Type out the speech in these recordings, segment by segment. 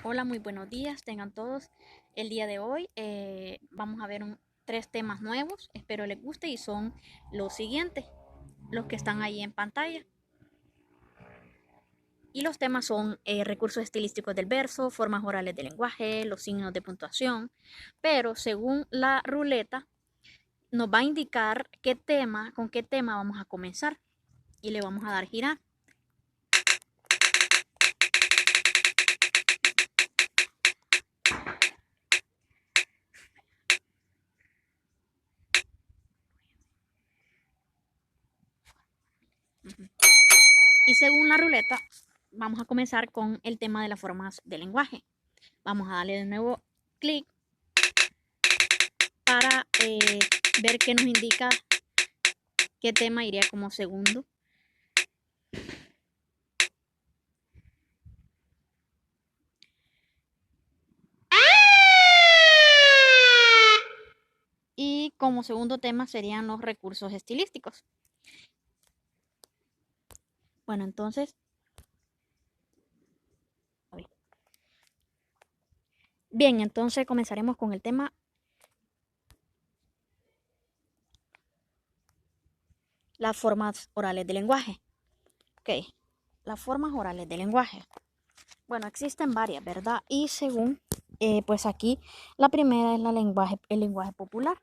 Hola, muy buenos días, tengan todos. El día de hoy vamos a ver tres temas nuevos, espero les guste y son los siguientes, los que están ahí en pantalla. Y los temas son recursos estilísticos del verso, formas orales del lenguaje, los signos de puntuación, pero según la ruleta nos va a indicar con qué tema vamos a comenzar y le vamos a dar girar. Y según la ruleta vamos a comenzar con el tema de las formas del lenguaje. Vamos a darle de nuevo clic para ver qué nos indica qué tema iría como segundo. Y como segundo tema serían los recursos estilísticos. Bueno, entonces, bien, entonces comenzaremos con el tema las formas orales del lenguaje. Ok, las formas orales del lenguaje. Bueno, existen varias, ¿verdad? Y según, pues aquí, la primera es el lenguaje popular.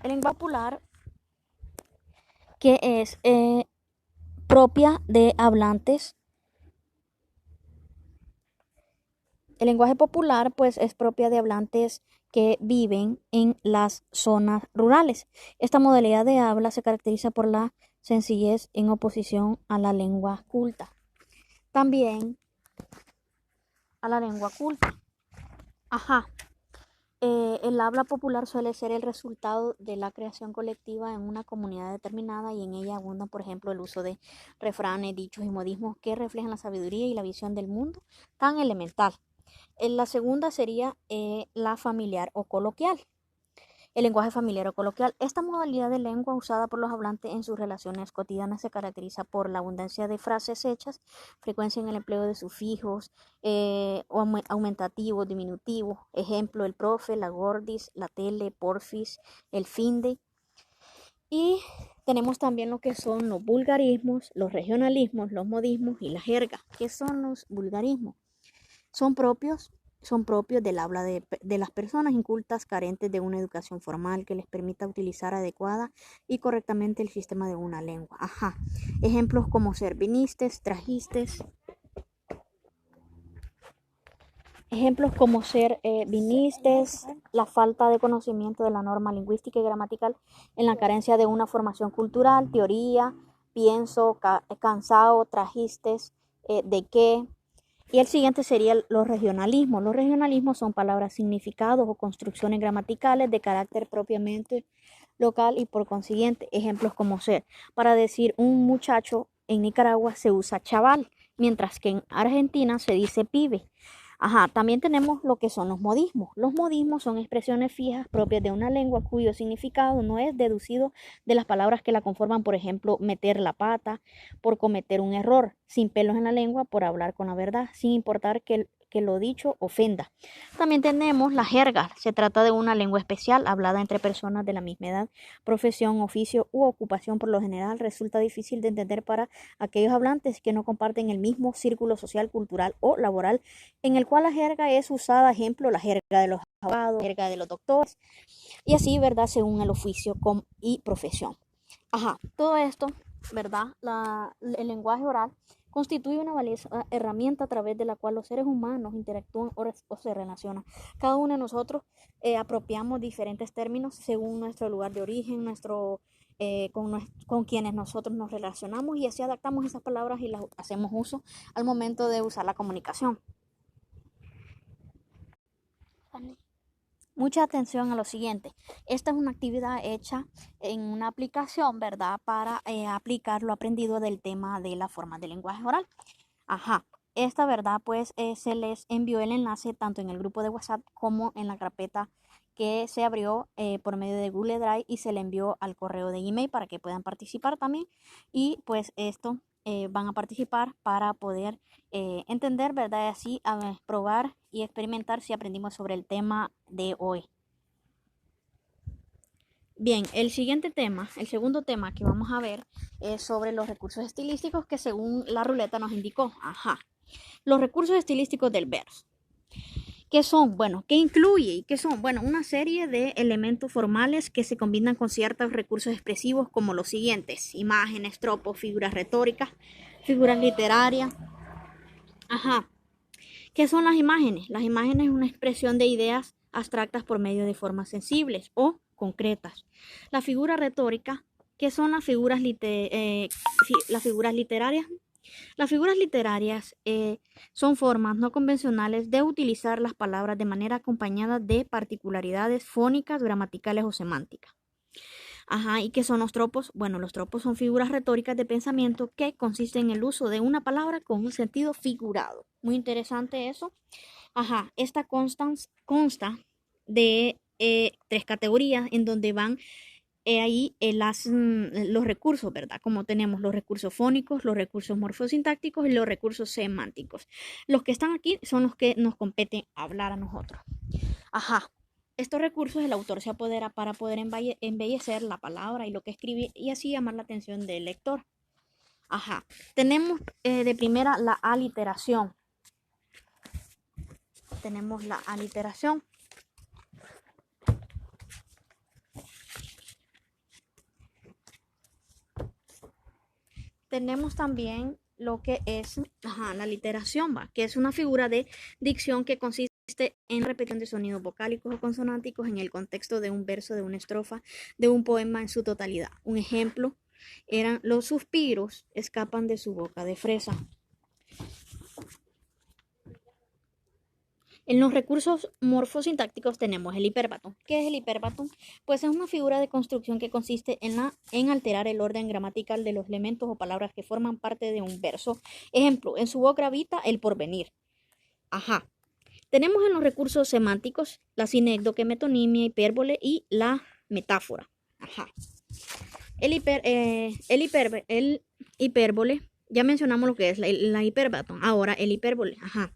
El lenguaje popular que es propia de hablantes. El lenguaje popular, pues, es propia de hablantes que viven en las zonas rurales. Esta modalidad de habla se caracteriza por la sencillez en oposición a la lengua culta. También a la lengua culta. Ajá. El habla popular suele ser el resultado de la creación colectiva en una comunidad determinada y en ella abundan, por ejemplo, el uso de refranes, dichos y modismos que reflejan la sabiduría y la visión del mundo tan elemental. La segunda sería la familiar o coloquial. El lenguaje familiar o coloquial. Esta modalidad de lengua usada por los hablantes en sus relaciones cotidianas se caracteriza por la abundancia de frases hechas, frecuencia en el empleo de sufijos, aumentativos, diminutivos. Ejemplo, el profe, la gordis, la tele, porfis, el finde. Y tenemos también lo que son los vulgarismos, los regionalismos, los modismos y la jerga. ¿Qué son los vulgarismos? Son propios, son propios del habla de las personas incultas carentes de una educación formal que les permita utilizar adecuada y correctamente el sistema de una lengua. Ajá. Ejemplos como ser vinistes, trajistes. Ejemplos como ser vinistes, la falta de conocimiento de la norma lingüística y gramatical en la carencia de una formación cultural, teoría, pienso, cansado, trajistes, de qué. Y el siguiente sería los regionalismos. Los regionalismos son palabras, significados o construcciones gramaticales de carácter propiamente local y por consiguiente ejemplos como ser, para decir un muchacho en Nicaragua se usa chaval, mientras que en Argentina se dice pibe. Ajá, también tenemos lo que son los modismos. Los modismos son expresiones fijas propias de una lengua cuyo significado no es deducido de las palabras que la conforman, por ejemplo, meter la pata, por cometer un error, sin pelos en la lengua, por hablar con la verdad, sin importar que lo dicho ofenda. También tenemos la jerga. Se trata de una lengua especial hablada entre personas de la misma edad, profesión, oficio u ocupación. Por lo general resulta difícil de entender para aquellos hablantes que no comparten el mismo círculo social, cultural o laboral en el cual la jerga es usada, ejemplo, la jerga de los abogados, la jerga de los doctores, y así, ¿verdad?, según el oficio y profesión. Ajá, todo esto, ¿verdad? El lenguaje oral constituye una valiosa herramienta a través de la cual los seres humanos interactúan o se relacionan. Cada uno de nosotros apropiamos diferentes términos según nuestro lugar de origen, con quienes nosotros nos relacionamos y así adaptamos esas palabras y las hacemos uso al momento de usar la comunicación. Mucha atención a lo siguiente. Esta es una actividad hecha en una aplicación, ¿verdad? Para aplicar lo aprendido del tema de la forma de lenguaje oral. Ajá. Esta, ¿verdad? Pues se les envió el enlace tanto en el grupo de WhatsApp como en la carpeta que se abrió por medio de Google Drive y se le envió al correo de email para que puedan participar también. Y pues esto van a participar para poder entender, ¿verdad? Y así probar y experimentar si aprendimos sobre el tema de hoy. Bien, el siguiente tema, el segundo tema que vamos a ver es sobre los recursos estilísticos que según la ruleta nos indicó. Ajá. Los recursos estilísticos del verso. ¿Qué son? Bueno, ¿qué incluye? ¿Y qué son? Bueno, una serie de elementos formales que se combinan con ciertos recursos expresivos como los siguientes: imágenes, tropos, figuras retóricas, figuras literarias. Ajá. ¿Qué son las imágenes? Las imágenes es una expresión de ideas abstractas por medio de formas sensibles o concretas. La figura retórica, ¿qué son las figuras literarias? Las figuras literarias son formas no convencionales de utilizar las palabras de manera acompañada de particularidades fónicas, gramaticales o semánticas. Ajá, ¿y qué son los tropos? Bueno, los tropos son figuras retóricas de pensamiento que consisten en el uso de una palabra con un sentido figurado. Muy interesante eso. Ajá, esta consta de tres categorías en donde van ahí los recursos, ¿verdad? Como tenemos los recursos fónicos, los recursos morfosintácticos y los recursos semánticos. Los que están aquí son los que nos competen hablar a nosotros. Ajá. Estos recursos el autor se apodera para poder embellecer la palabra y lo que escribe y así llamar la atención del lector. Ajá. Tenemos de primera la aliteración. Tenemos la aliteración. Tenemos también lo que es la literación, que es una figura de dicción que consiste en repetición de sonidos vocálicos o consonánticos en el contexto de un verso, de una estrofa, de un poema en su totalidad. Un ejemplo eran: los suspiros escapan de su boca de fresa. En los recursos morfosintácticos tenemos el hiperbatón. ¿Qué es el hiperbatón? Pues es una figura de construcción que consiste en alterar el orden gramatical de los elementos o palabras que forman parte de un verso. Ejemplo, en su voz gravita el porvenir. Ajá. Tenemos en los recursos semánticos la sinécdoque, metonimia, hipérbole y la metáfora. Ajá. El hipérbole, ya mencionamos lo que es la hiperbatón. Ahora el hipérbole. Ajá.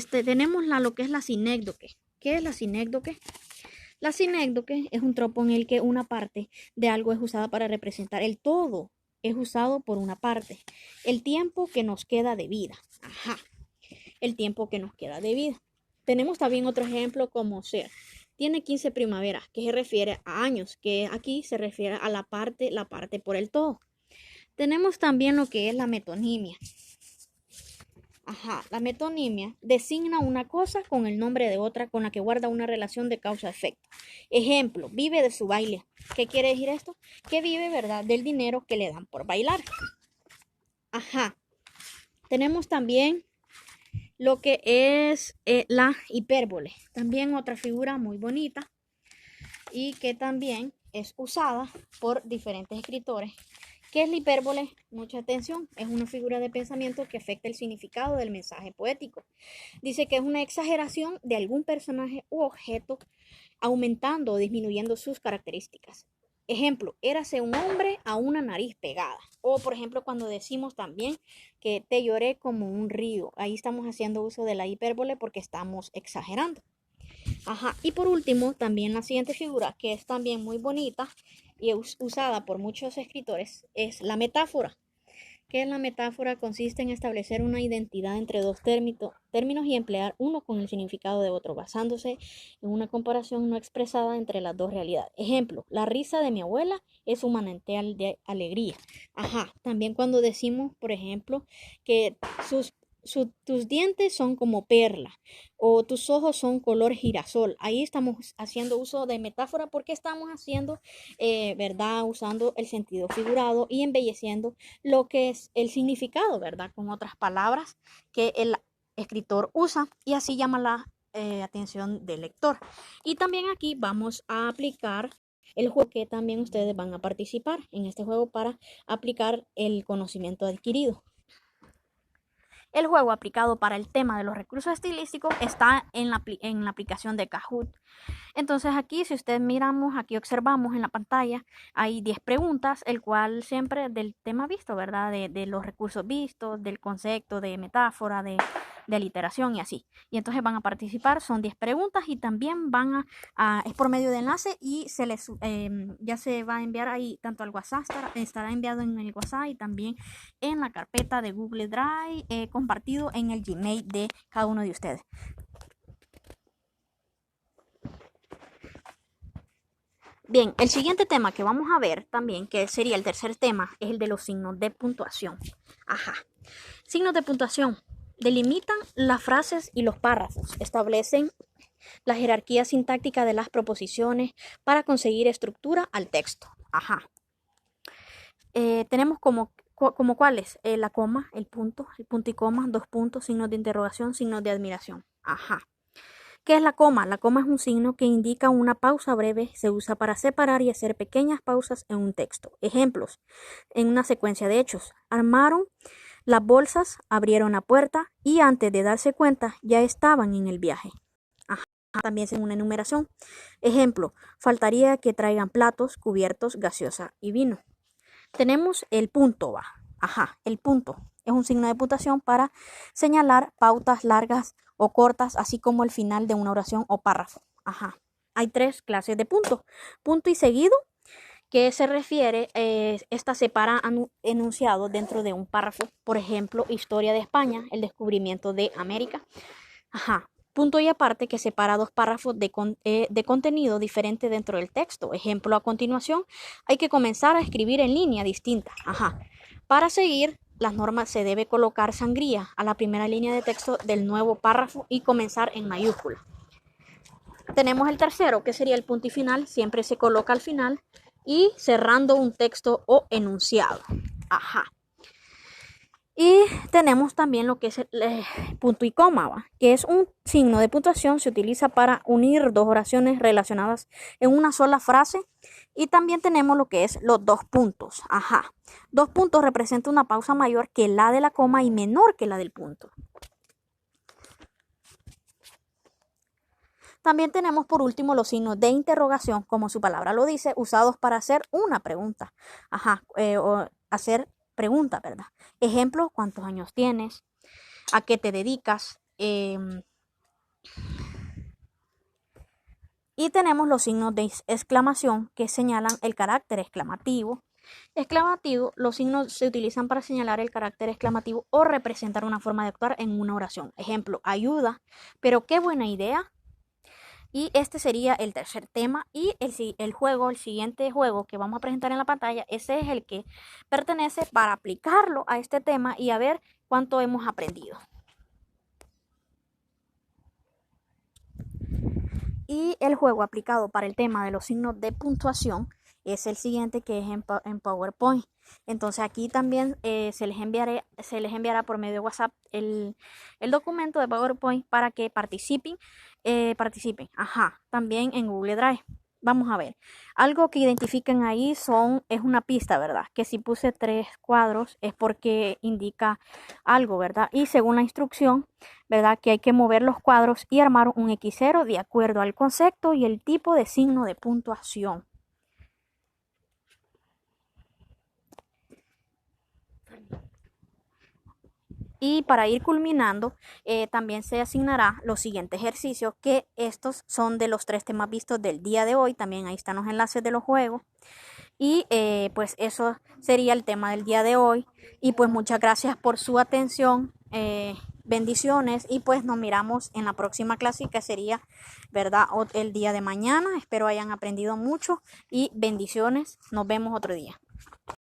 Tenemos lo que es la sinécdoque. ¿Qué es la sinécdoque? La sinécdoque es un tropo en el que una parte de algo es usada para representar el todo. Es usado por una parte. El tiempo que nos queda de vida. Ajá. El tiempo que nos queda de vida. Tenemos también otro ejemplo como ser. Tiene 15 primaveras, que se refiere a años, que aquí se refiere a la parte por el todo. Tenemos también lo que es la metonimia. Ajá, la metonimia designa una cosa con el nombre de otra con la que guarda una relación de causa-efecto. Ejemplo, vive de su baile. ¿Qué quiere decir esto? Que vive, ¿verdad?, del dinero que le dan por bailar. Ajá. Tenemos también lo que es la hipérbole. También otra figura muy bonita y que también es usada por diferentes escritores. ¿Qué es la hipérbole? Mucha atención, es una figura de pensamiento que afecta el significado del mensaje poético. Dice que es una exageración de algún personaje u objeto, aumentando o disminuyendo sus características. Ejemplo, érase un hombre a una nariz pegada. O, por ejemplo, cuando decimos también que te lloré como un río. Ahí estamos haciendo uso de la hipérbole porque estamos exagerando. Ajá. Y por último, también la siguiente figura, que es también muy bonita y usada por muchos escritores, es la metáfora. ¿Qué es la metáfora? Consiste en establecer una identidad entre dos términos y emplear uno con el significado de otro, basándose en una comparación no expresada entre las dos realidades. Ejemplo, la risa de mi abuela es un manantial de alegría. Ajá, también cuando decimos, por ejemplo, que tus dientes son como perla o tus ojos son color girasol. Ahí estamos haciendo uso de metáfora porque estamos haciendo, ¿verdad? Usando el sentido figurado y embelleciendo lo que es el significado, ¿verdad? Con otras palabras que el escritor usa y así llama la atención del lector. Y también aquí vamos a aplicar el juego que también ustedes van a participar en este juego para aplicar el conocimiento adquirido. El juego aplicado para el tema de los recursos estilísticos está en la aplicación de Kahoot. Entonces aquí, si ustedes miramos, aquí observamos en la pantalla, hay 10 preguntas, el cual siempre del tema visto, ¿verdad? De los recursos vistos, del concepto, de metáfora, de aliteración y así. Y entonces van a participar, son 10 preguntas y también es por medio de enlace y ya se va a enviar ahí tanto al WhatsApp, estará enviado en el WhatsApp y también en la carpeta de Google Drive, compartido en el Gmail de cada uno de ustedes. Bien, el siguiente tema que vamos a ver también, que sería el tercer tema, es el de los signos de puntuación. Signos de puntuación. Delimitan las frases y los párrafos. Establecen la jerarquía sintáctica de las proposiciones para conseguir estructura al texto. Tenemos como cuáles, la coma, el punto y coma, 2 puntos, signos de interrogación, signos de admiración. ¿Qué es la coma? La coma es un signo que indica una pausa breve, se usa para separar y hacer pequeñas pausas en un texto. Ejemplos, en una secuencia de hechos. Armaron las bolsas, abrieron la puerta y antes de darse cuenta ya estaban en el viaje. También es una enumeración. Ejemplo, faltaría que traigan platos, cubiertos, gaseosa y vino. Tenemos el punto, el punto es un signo de puntuación para señalar pautas largas o cortas, así como el final de una oración o párrafo. Hay 3 clases de puntos. Punto y seguido, que se refiere, esta separa enunciados dentro de un párrafo. Por ejemplo, historia de España, el descubrimiento de América. Punto y aparte, que separa 2 párrafos de contenido diferente dentro del texto. Ejemplo, a continuación, hay que comenzar a escribir en línea distinta. Para seguir las normas se debe colocar sangría a la primera línea de texto del nuevo párrafo y comenzar en mayúscula. Tenemos el tercero, que sería el punto y final. Siempre se coloca al final y cerrando un texto o enunciado. Y tenemos también lo que es el punto y coma, que es un signo de puntuación, se utiliza para unir 2 oraciones relacionadas en una sola frase. Y también tenemos lo que es los 2 puntos. 2 puntos representa una pausa mayor que la de la coma y menor que la del punto. También tenemos por último los signos de interrogación, como su palabra lo dice, usados para hacer una pregunta. O hacer pregunta, ¿verdad? Ejemplo, ¿cuántos años tienes? ¿A qué te dedicas? Y tenemos los signos de exclamación que señalan el carácter exclamativo. Los signos se utilizan para señalar el carácter exclamativo o representar una forma de actuar en una oración. Ejemplo, ayuda, pero qué buena idea. Y este sería el tercer tema y el siguiente juego que vamos a presentar en la pantalla, ese es el que pertenece para aplicarlo a este tema y a ver cuánto hemos aprendido. Y el juego aplicado para el tema de los signos de puntuación es el siguiente, que es en PowerPoint. Entonces aquí también se les enviará por medio de WhatsApp el documento de PowerPoint para que participen. También en Google Drive. Vamos a ver. Algo que identifiquen ahí es una pista, ¿verdad? Que si puse 3 cuadros es porque indica algo, ¿verdad? Y según la instrucción, ¿verdad? Que hay que mover los cuadros y armar un X0 de acuerdo al concepto y el tipo de signo de puntuación. Y para ir culminando, también se asignará los siguientes ejercicios, que estos son de los 3 temas vistos del día de hoy. También ahí están los enlaces de los juegos. Y pues eso sería el tema del día de hoy. Y pues muchas gracias por su atención. Bendiciones. Y pues nos miramos en la próxima clase, que sería, ¿verdad?, el día de mañana. Espero hayan aprendido mucho y bendiciones. Nos vemos otro día.